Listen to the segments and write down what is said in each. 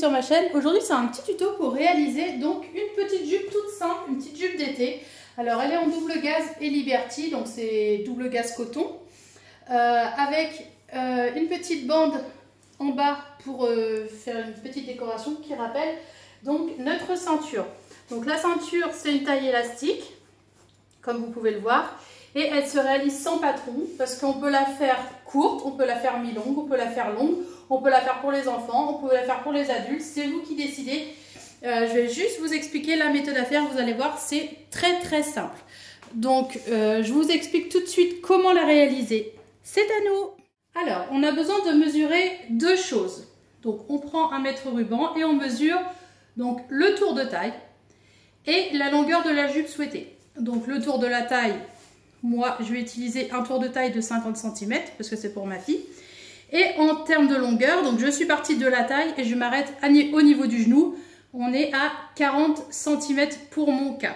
sur ma chaîne. Aujourd'hui c'est un petit tuto pour réaliser donc une petite jupe toute simple, une petite jupe d'été. Alors elle est en double gaze et Liberty, donc c'est double gaze coton, avec une petite bande en bas pour faire une petite décoration qui rappelle donc notre ceinture. Donc la ceinture c'est une taille élastique, comme vous pouvez le voir. Et elle se réalise sans patron parce qu'on peut la faire courte, on peut la faire mi-longue, on peut la faire longue, on peut la faire pour les enfants, on peut la faire pour les adultes. C'est vous qui décidez. Je vais juste vous expliquer la méthode à faire. Vous allez voir, c'est très simple. Donc, je vous explique tout de suite comment la réaliser. C'est à nous. Alors, on a besoin de mesurer deux choses. Donc, on prend un mètre ruban et on mesure donc le tour de taille et la longueur de la jupe souhaitée. Donc, le tour de la taille. Moi, je vais utiliser un tour de taille de 50 cm parce que c'est pour ma fille. Et en termes de longueur, donc je suis partie de la taille et je m'arrête au niveau du genou. On est à 40 cm pour mon cas.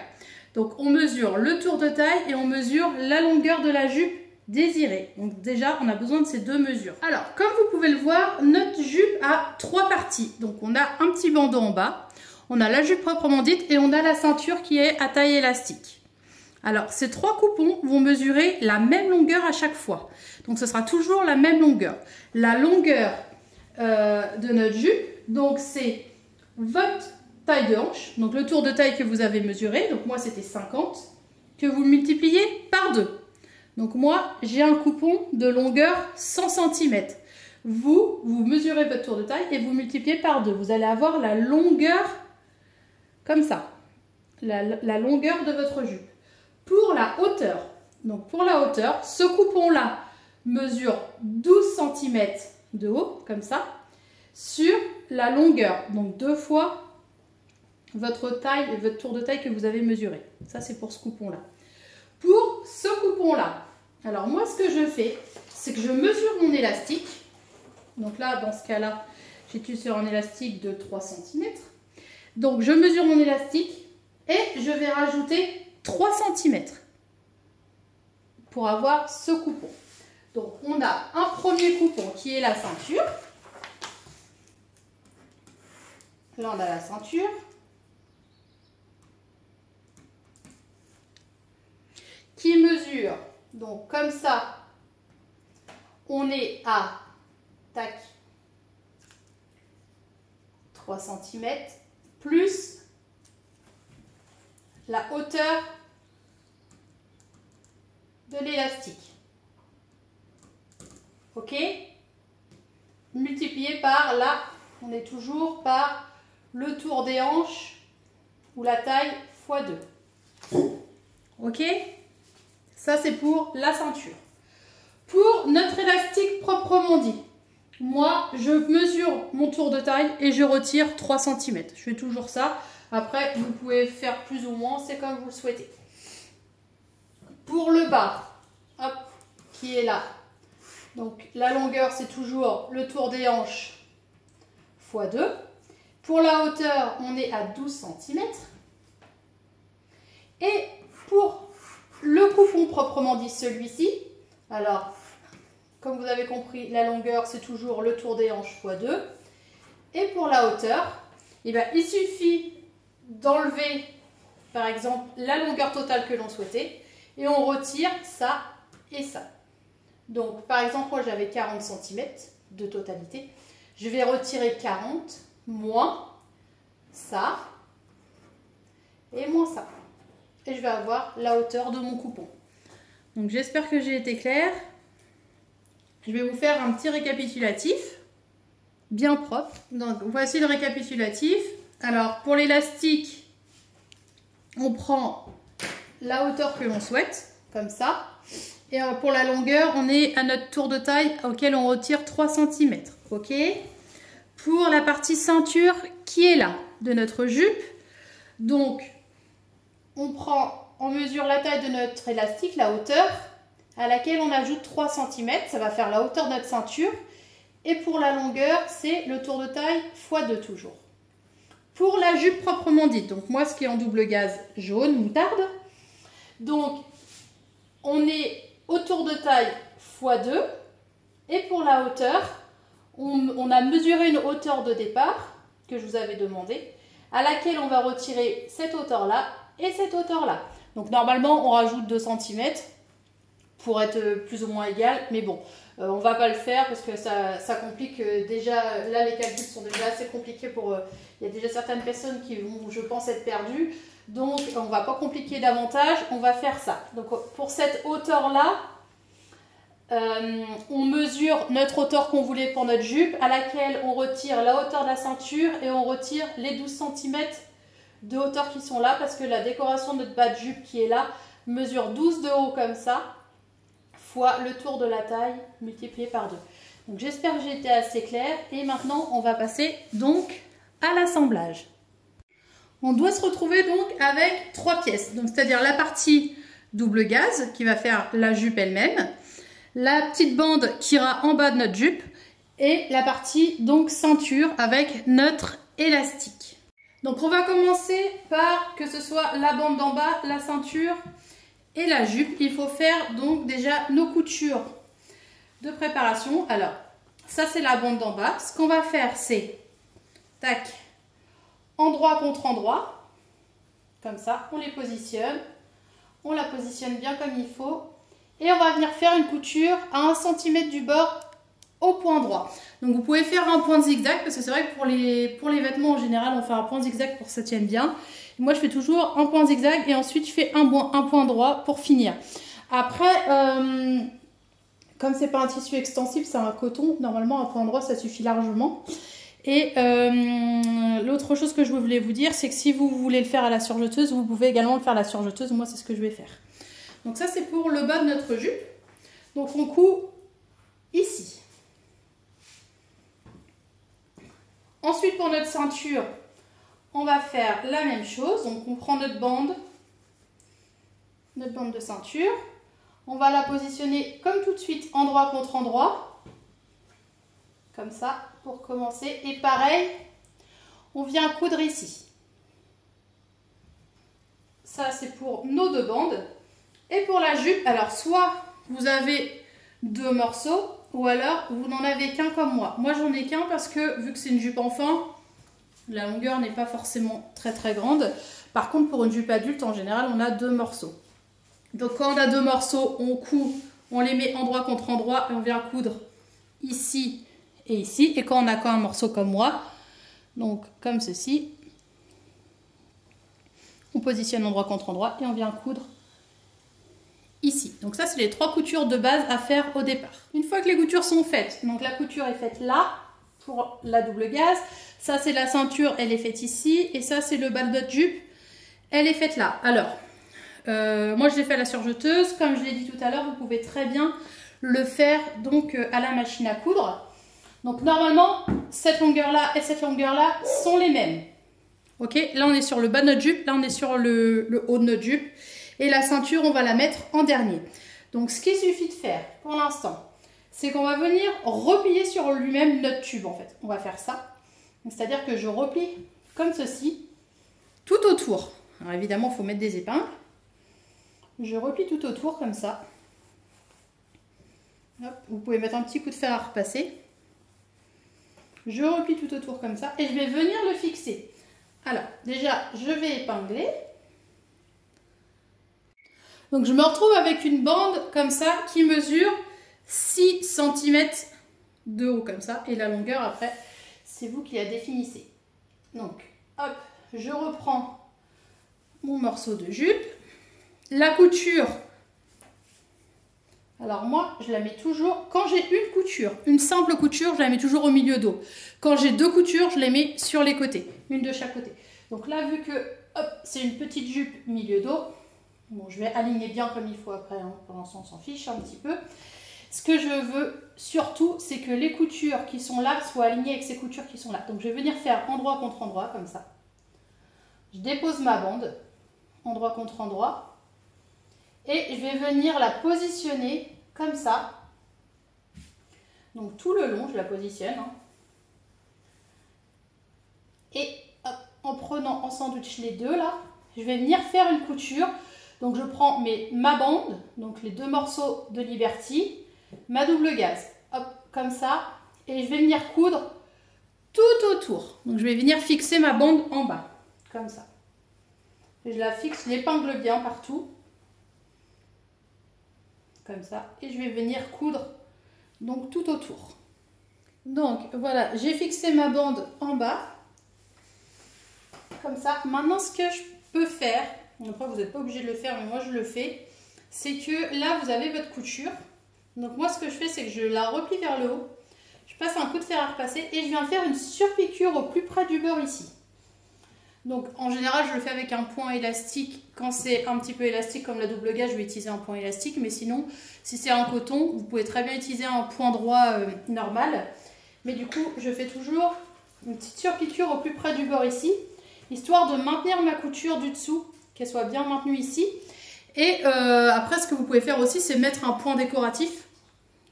Donc on mesure le tour de taille et on mesure la longueur de la jupe désirée. Donc déjà, on a besoin de ces deux mesures. Alors, comme vous pouvez le voir, notre jupe a trois parties. Donc on a un petit bandeau en bas, on a la jupe proprement dite et on a la ceinture qui est à taille élastique. Alors, ces trois coupons vont mesurer la même longueur à chaque fois. Donc, ce sera toujours la même longueur. La longueur de notre jupe, donc c'est votre taille de hanche, donc le tour de taille que vous avez mesuré. Donc, moi, c'était 50, que vous multipliez par 2. Donc, moi, j'ai un coupon de longueur 100 cm. Vous mesurez votre tour de taille et vous multipliez par 2. Vous allez avoir la longueur comme ça, la longueur de votre jupe. Pour la hauteur, donc pour la hauteur, ce coupon-là mesure 12 cm de haut, comme ça, sur la longueur, donc 2 fois votre taille et votre tour de taille que vous avez mesuré. Ça, c'est pour ce coupon-là. Pour ce coupon-là, alors moi, ce que je fais, c'est que je mesure mon élastique. Donc là, dans ce cas-là, j'utilise sur un élastique de 3 cm. Donc, je mesure mon élastique et je vais rajouter 3 cm pour avoir ce coupon. Donc, on a un premier coupon qui est la ceinture. Là, on a la ceinture. Qui mesure, donc comme ça, on est à, tac, 3 cm, plus la hauteur de l'élastique. Ok? Multiplié par là, on est toujours par le tour des hanches ou la taille x 2. Ok? Ça, c'est pour la ceinture. Pour notre élastique proprement dit, moi, je mesure mon tour de taille et je retire 3 cm. Je fais toujours ça. Après, vous pouvez faire plus ou moins, c'est comme vous le souhaitez. Pour le bas, hop, qui est là. Donc, la longueur, c'est toujours le tour des hanches x 2. Pour la hauteur, on est à 12 cm. Et pour le coupon proprement dit, celui-ci, alors, comme vous avez compris, la longueur, c'est toujours le tour des hanches x 2. Et pour la hauteur, eh bien, il suffit d'enlever, par exemple, la longueur totale que l'on souhaitait et on retire ça et ça. Donc, par exemple, moi, j'avais 40 cm de totalité. Je vais retirer 40 moins ça et moins ça. Et je vais avoir la hauteur de mon coupon. Donc, j'espère que j'ai été claire. Je vais vous faire un petit récapitulatif bien propre. Donc, voici le récapitulatif. Alors, pour l'élastique, on prend la hauteur que l'on souhaite, comme ça. Et pour la longueur, on est à notre tour de taille auquel on retire 3 cm. Ok? Pour la partie ceinture qui est là, de notre jupe, donc, on mesure la taille de notre élastique, la hauteur, à laquelle on ajoute 3 cm. Ça va faire la hauteur de notre ceinture. Et pour la longueur, c'est le tour de taille x 2 toujours. Pour la jupe proprement dite, donc moi ce qui est en double gaze jaune, moutarde, donc on est au tour de taille x 2 et pour la hauteur, on a mesuré une hauteur de départ que je vous avais demandé, à laquelle on va retirer cette hauteur-là et cette hauteur-là. Donc normalement, on rajoute 2 cm pour être plus ou moins égal, mais bon, on va pas le faire parce que ça complique déjà, là les calculs sont déjà assez compliqués pour... il y a déjà certaines personnes qui vont, je pense, être perdues, donc on va pas compliquer davantage, on va faire ça. Donc pour cette hauteur-là, on mesure notre hauteur qu'on voulait pour notre jupe, à laquelle on retire la hauteur de la ceinture et on retire les 12 cm de hauteur qui sont là, parce que la décoration de notre bas de jupe qui est là mesure 12 de haut comme ça, fois le tour de la taille multiplié par 2. Donc j'espère que j'ai été assez claire et maintenant on va passer donc à l'assemblage. On doit se retrouver donc avec 3 pièces, donc c'est-à-dire la partie double gaze qui va faire la jupe elle-même, la petite bande qui ira en bas de notre jupe et la partie donc ceinture avec notre élastique. Donc on va commencer par que ce soit la bande d'en bas, la ceinture et la jupe. Il faut faire donc déjà nos coutures de préparation. Alors ça c'est la bande d'en bas. Ce qu'on va faire c'est tac, endroit contre endroit, comme ça on les positionne, on la positionne bien comme il faut et on va venir faire une couture à 1 cm du bord au point droit. Donc vous pouvez faire un point de zigzag parce que c'est vrai que pour les vêtements en général on fait un point de zigzag pour que ça tienne bien. Moi je fais toujours un point zigzag et ensuite je fais un point droit pour finir. Après comme c'est pas un tissu extensible, c'est un coton, normalement un point droit ça suffit largement. Et l'autre chose que je voulais vous dire, c'est que si vous voulez le faire à la surjeteuse, vous pouvez également le faire à la surjeteuse. Moi c'est ce que je vais faire. Donc ça c'est pour le bas de notre jupe. Donc on coud ici. Ensuite pour notre ceinture, on va faire la même chose. Donc on prend notre bande de ceinture. On va la positionner comme tout de suite, endroit contre endroit. Comme ça pour commencer. Et pareil, on vient coudre ici. Ça c'est pour nos 2 bandes. Et pour la jupe, alors soit vous avez 2 morceaux, ou alors vous n'en avez qu'un comme moi. Moi j'en ai qu'un parce que vu que c'est une jupe enfant, la longueur n'est pas forcément très grande. Par contre pour une jupe adulte en général on a 2 morceaux. Donc quand on a 2 morceaux, on coud, on les met endroit contre endroit et on vient coudre ici et ici. Et quand on a qu'un morceau comme moi, donc comme ceci, on positionne endroit contre endroit et on vient coudre ici. Donc ça c'est les 3 coutures de base à faire au départ. Une fois que les coutures sont faites, donc la couture est faite là pour la double gaze, ça c'est la ceinture, elle est faite ici, et ça c'est le bas de notre jupe, elle est faite là. Alors moi je l'ai fait à la surjeteuse, comme je l'ai dit tout à l'heure, vous pouvez très bien le faire donc à la machine à coudre. Donc normalement cette longueur là et cette longueur là sont les mêmes. Ok, là on est sur le bas de notre jupe, là on est sur le haut de notre jupe. Et la ceinture, on va la mettre en dernier. Donc, ce qu'il suffit de faire pour l'instant, c'est qu'on va venir replier sur lui-même notre tube, en fait. On va faire ça. C'est-à-dire que je replie comme ceci, tout autour. Alors, évidemment, il faut mettre des épingles. Je replie tout autour, comme ça. Hop, vous pouvez mettre un petit coup de fer à repasser. Je replie tout autour, comme ça. Et je vais venir le fixer. Alors, déjà, je vais épingler. Donc je me retrouve avec une bande comme ça qui mesure 6 cm de haut comme ça. Et la longueur après, c'est vous qui la définissez. Donc hop, je reprends mon morceau de jupe. La couture, alors moi je la mets toujours, quand j'ai une couture, une simple couture, je la mets toujours au milieu dos. Quand j'ai 2 coutures, je les mets sur les côtés, une de chaque côté. Donc là vu que hop, c'est une petite jupe milieu dos, bon, je vais aligner bien comme il faut après, hein. Pour l'instant on s'en fiche un petit peu. Ce que je veux surtout, c'est que les coutures qui sont là soient alignées avec ces coutures qui sont là. Donc je vais venir faire endroit contre endroit, comme ça. Je dépose ma bande, endroit contre endroit. Et je vais venir la positionner comme ça. Donc tout le long, je la positionne. Hein. Et hop, en prenant en sandwich les deux là, je vais venir faire une couture. Donc je prends ma bande, donc les 2 morceaux de Liberty, ma double gaze, hop, comme ça, et je vais venir coudre tout autour. Donc je vais venir fixer ma bande en bas, comme ça. Et je la fixe, je l'épingle bien partout, comme ça. Et je vais venir coudre donc tout autour. Donc voilà, j'ai fixé ma bande en bas, comme ça. Maintenant ce que je peux faire, après vous n'êtes pas obligé de le faire, mais moi je le fais, c'est que là vous avez votre couture. Donc moi ce que je fais, c'est que je la replie vers le haut, je passe un coup de fer à repasser et je viens faire une surpiqûre au plus près du bord ici. Donc en général je le fais avec un point élastique. Quand c'est un petit peu élastique comme la double gage, je vais utiliser un point élastique, mais sinon si c'est en coton, vous pouvez très bien utiliser un point droit normal. Mais du coup je fais toujours une petite surpiqûre au plus près du bord ici, histoire de maintenir ma couture du dessous, qu'elle soit bien maintenue ici. Et après ce que vous pouvez faire aussi, c'est mettre un point décoratif.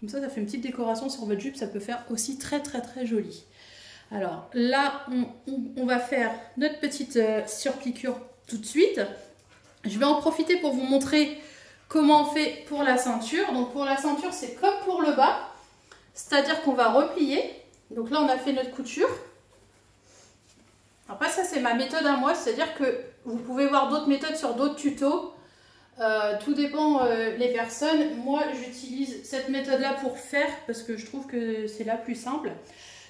Comme ça fait une petite décoration sur votre jupe, ça peut faire aussi très joli. Alors là, on va faire notre petite surpiqûre tout de suite. Je vais en profiter pour vous montrer comment on fait pour la ceinture. Donc pour la ceinture, c'est comme pour le bas, c'est-à-dire qu'on va replier. Donc là, on a fait notre couture. Après ça, c'est ma méthode à moi, c'est-à-dire que vous pouvez voir d'autres méthodes sur d'autres tutos. Tout dépend les personnes. Moi j'utilise cette méthode là pour faire parce que je trouve que c'est la plus simple.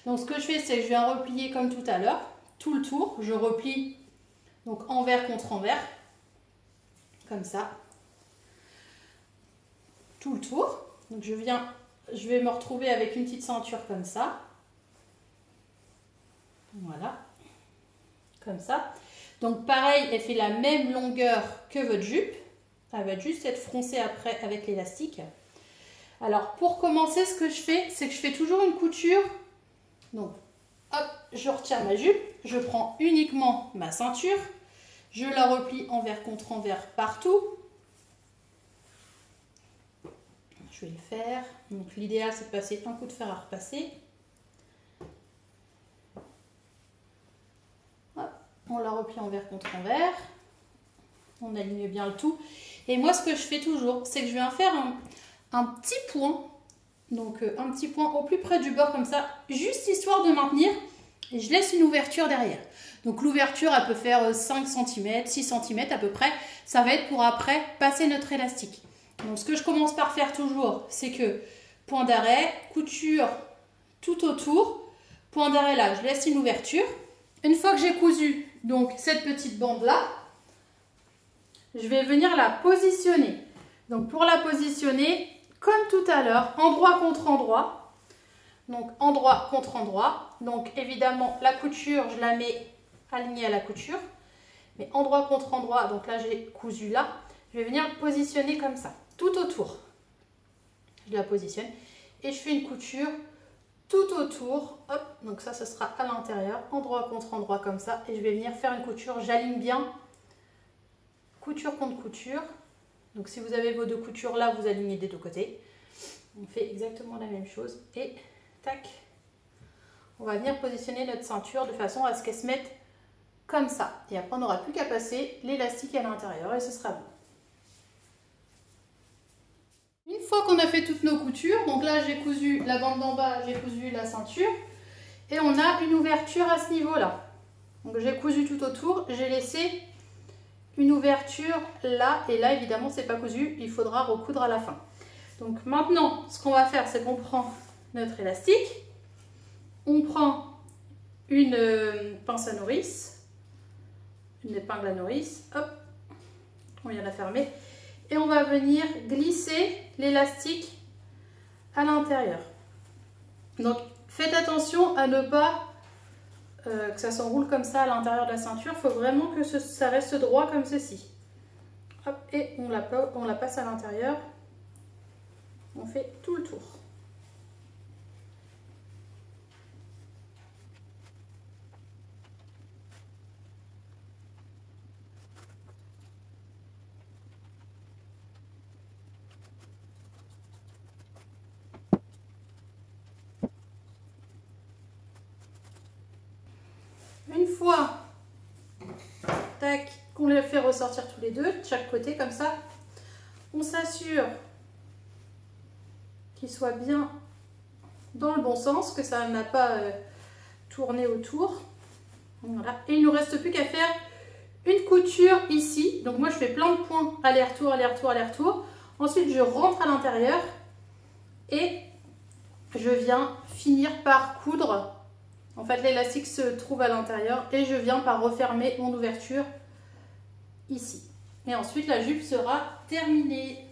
Donc ce que je fais, c'est que je viens replier comme tout à l'heure, tout le tour. Je replie donc envers contre envers, comme ça, tout le tour. Donc je vais me retrouver avec une petite ceinture comme ça. Voilà, comme ça. Donc pareil, elle fait la même longueur que votre jupe. Elle va juste être froncée après avec l'élastique. Alors pour commencer, ce que je fais, c'est que je fais toujours une couture. Donc hop, je retire ma jupe, je prends uniquement ma ceinture, je la replie envers contre envers partout. Je vais le faire. Donc l'idéal, c'est de passer un coup de fer à repasser. Hop, on la replie envers contre envers. On aligne bien le tout. Et moi, ce que je fais toujours, c'est que je viens faire un petit point. Donc, un petit point au plus près du bord comme ça, juste histoire de maintenir. Et je laisse une ouverture derrière. Donc, l'ouverture, elle peut faire 5 cm, 6 cm à peu près. Ça va être pour après passer notre élastique. Donc, ce que je commence par faire toujours, c'est que point d'arrêt, couture tout autour. Point d'arrêt là, je laisse une ouverture. Une fois que j'ai cousu donc cette petite bande là, je vais venir la positionner. Donc pour la positionner, comme tout à l'heure, endroit contre endroit. Donc endroit contre endroit. Donc évidemment, la couture, je la mets alignée à la couture. Mais endroit contre endroit, donc là j'ai cousu là. Je vais venir positionner comme ça, tout autour. Je la positionne et je fais une couture tout autour. Hop, donc ça, ce sera à l'intérieur, endroit contre endroit comme ça. Et je vais venir faire une couture, j'aligne bien. Couture contre couture. Donc si vous avez vos deux coutures là, vous alignez des deux côtés. On fait exactement la même chose. Et tac, on va venir positionner notre ceinture de façon à ce qu'elle se mette comme ça. Et après, on n'aura plus qu'à passer l'élastique à l'intérieur et ce sera bon. Une fois qu'on a fait toutes nos coutures, donc là j'ai cousu la bande d'en bas, j'ai cousu la ceinture. Et on a une ouverture à ce niveau-là. Donc j'ai cousu tout autour, j'ai laissé une ouverture là, et là évidemment c'est pas cousu, il faudra recoudre à la fin. Donc maintenant ce qu'on va faire, c'est qu'on prend notre élastique, on prend une pince à nourrice, une épingle à nourrice, hop, on vient la fermer, et on va venir glisser l'élastique à l'intérieur. Donc faites attention à ne pas que ça s'enroule comme ça à l'intérieur de la ceinture. Il faut vraiment que ça reste droit comme ceci. Hop, et on la passe à l'intérieur. On fait tout le tour. Une fois tac, qu'on les fait ressortir tous les deux, de chaque côté comme ça, on s'assure qu'ils soient bien dans le bon sens, que ça n'a pas tourner autour. Voilà. Et il ne nous reste plus qu'à faire une couture ici. Donc moi je fais plein de points, aller-retour, aller-retour, aller-retour. Ensuite je rentre à l'intérieur et je viens finir par coudre. En fait l'élastique se trouve à l'intérieur et je viens par refermer mon ouverture ici. Et ensuite la jupe sera terminée.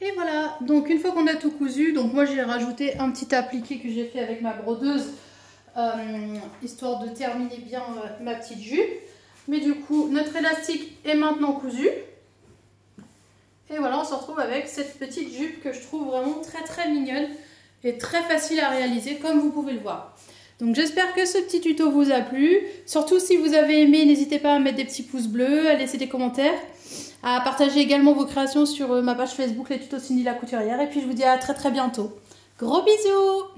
Et voilà, donc une fois qu'on a tout cousu, donc moi j'ai rajouté un petit appliqué que j'ai fait avec ma brodeuse, histoire de terminer bien ma petite jupe. Mais du coup, notre élastique est maintenant cousu. Et voilà, on se retrouve avec cette petite jupe que je trouve vraiment très mignonne et très facile à réaliser, comme vous pouvez le voir. Donc j'espère que ce petit tuto vous a plu. Surtout si vous avez aimé, n'hésitez pas à mettre des petits pouces bleus, à laisser des commentaires, à partager également vos créations sur ma page Facebook, les tutos Cindy la couturière. Et puis je vous dis à très bientôt. Gros bisous!